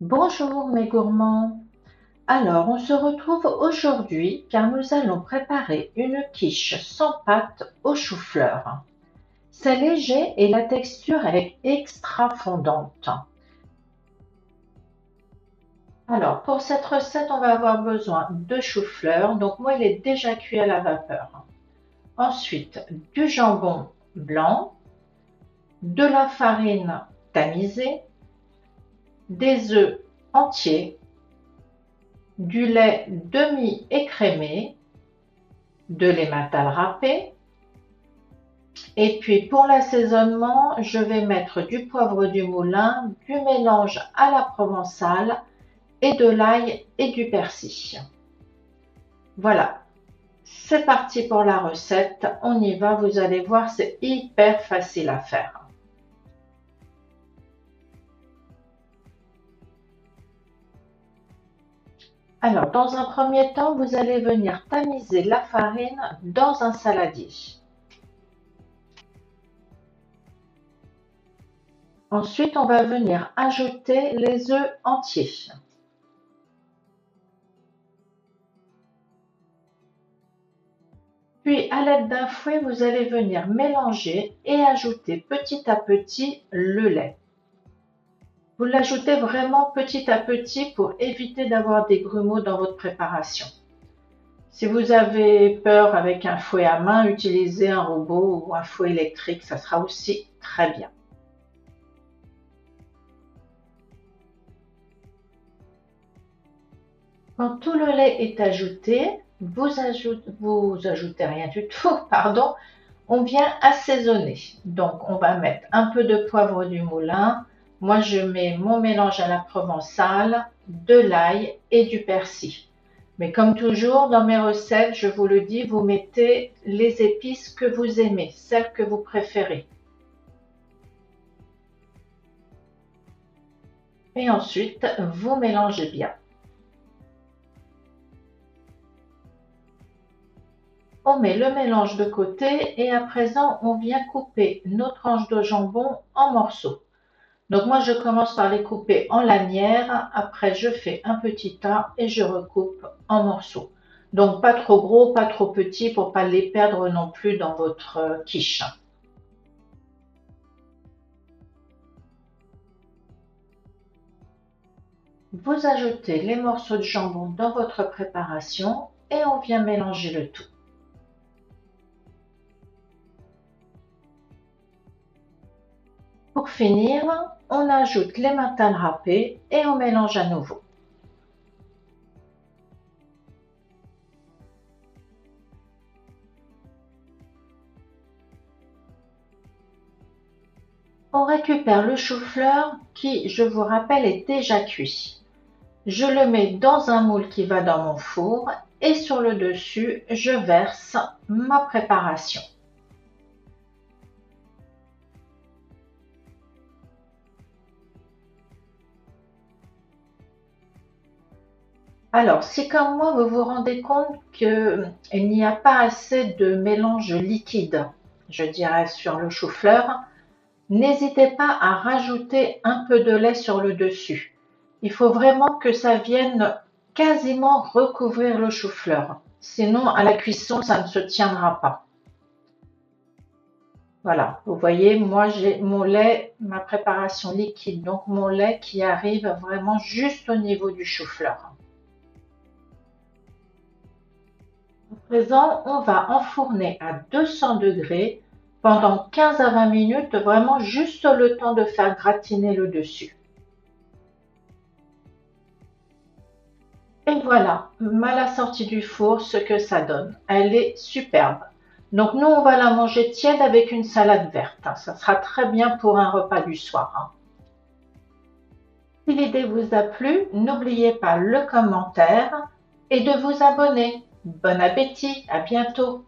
Bonjour mes gourmands. Alors, on se retrouve aujourd'hui car nous allons préparer une quiche sans pâte au chou-fleur. C'est léger et la texture est extra fondante. Alors, pour cette recette, on va avoir besoin de chou-fleur. Donc, moi, il est déjà cuit à la vapeur. Ensuite, du jambon blanc, de la farine tamisée, des œufs entiers, du lait demi-écrémé, de l'emmental râpé. Et puis pour l'assaisonnement, je vais mettre du poivre du moulin, du mélange à la provençale et de l'ail et du persil. Voilà, c'est parti pour la recette. On y va, vous allez voir, c'est hyper facile à faire. Alors, dans un premier temps, vous allez venir tamiser la farine dans un saladier. Ensuite, on va venir ajouter les œufs entiers. Puis, à l'aide d'un fouet, vous allez venir mélanger et ajouter petit à petit le lait. Vous l'ajoutez vraiment petit à petit pour éviter d'avoir des grumeaux dans votre préparation. Si vous avez peur avec un fouet à main, utilisez un robot ou un fouet électrique, ça sera aussi très bien. Quand tout le lait est ajouté, vous ajoutez rien du tout, pardon, on vient assaisonner. Donc, on va mettre un peu de poivre du moulin. Moi, je mets mon mélange à la provençale, de l'ail et du persil. Mais comme toujours dans mes recettes, je vous le dis, vous mettez les épices que vous aimez, celles que vous préférez. Et ensuite, vous mélangez bien. On met le mélange de côté et à présent, on vient couper nos tranches de jambon en morceaux. Donc moi, je commence par les couper en lanières. Après, je fais un petit tas et je recoupe en morceaux. Donc pas trop gros, pas trop petits pour pas les perdre non plus dans votre quiche. Vous ajoutez les morceaux de jambon dans votre préparation et on vient mélanger le tout. Pour finir, on ajoute l'emmental râpé et on mélange à nouveau. On récupère le chou-fleur qui, je vous rappelle, est déjà cuit. Je le mets dans un moule qui va dans mon four et sur le dessus, je verse ma préparation. Alors, si comme moi, vous vous rendez compte qu'il n'y a pas assez de mélange liquide, je dirais, sur le chou-fleur, n'hésitez pas à rajouter un peu de lait sur le dessus. Il faut vraiment que ça vienne quasiment recouvrir le chou-fleur. Sinon, à la cuisson, ça ne se tiendra pas. Voilà, vous voyez, moi j'ai mon lait, ma préparation liquide, donc mon lait qui arrive vraiment juste au niveau du chou-fleur. À présent, on va enfourner à 200 degrés pendant 15 à 20 minutes, vraiment juste le temps de faire gratiner le dessus. Et voilà, à la sortie du four, ce que ça donne. Elle est superbe. Donc nous, on va la manger tiède avec une salade verte. Ça sera très bien pour un repas du soir. Si l'idée vous a plu, n'oubliez pas le commentaire et de vous abonner. Bon appétit, à bientôt.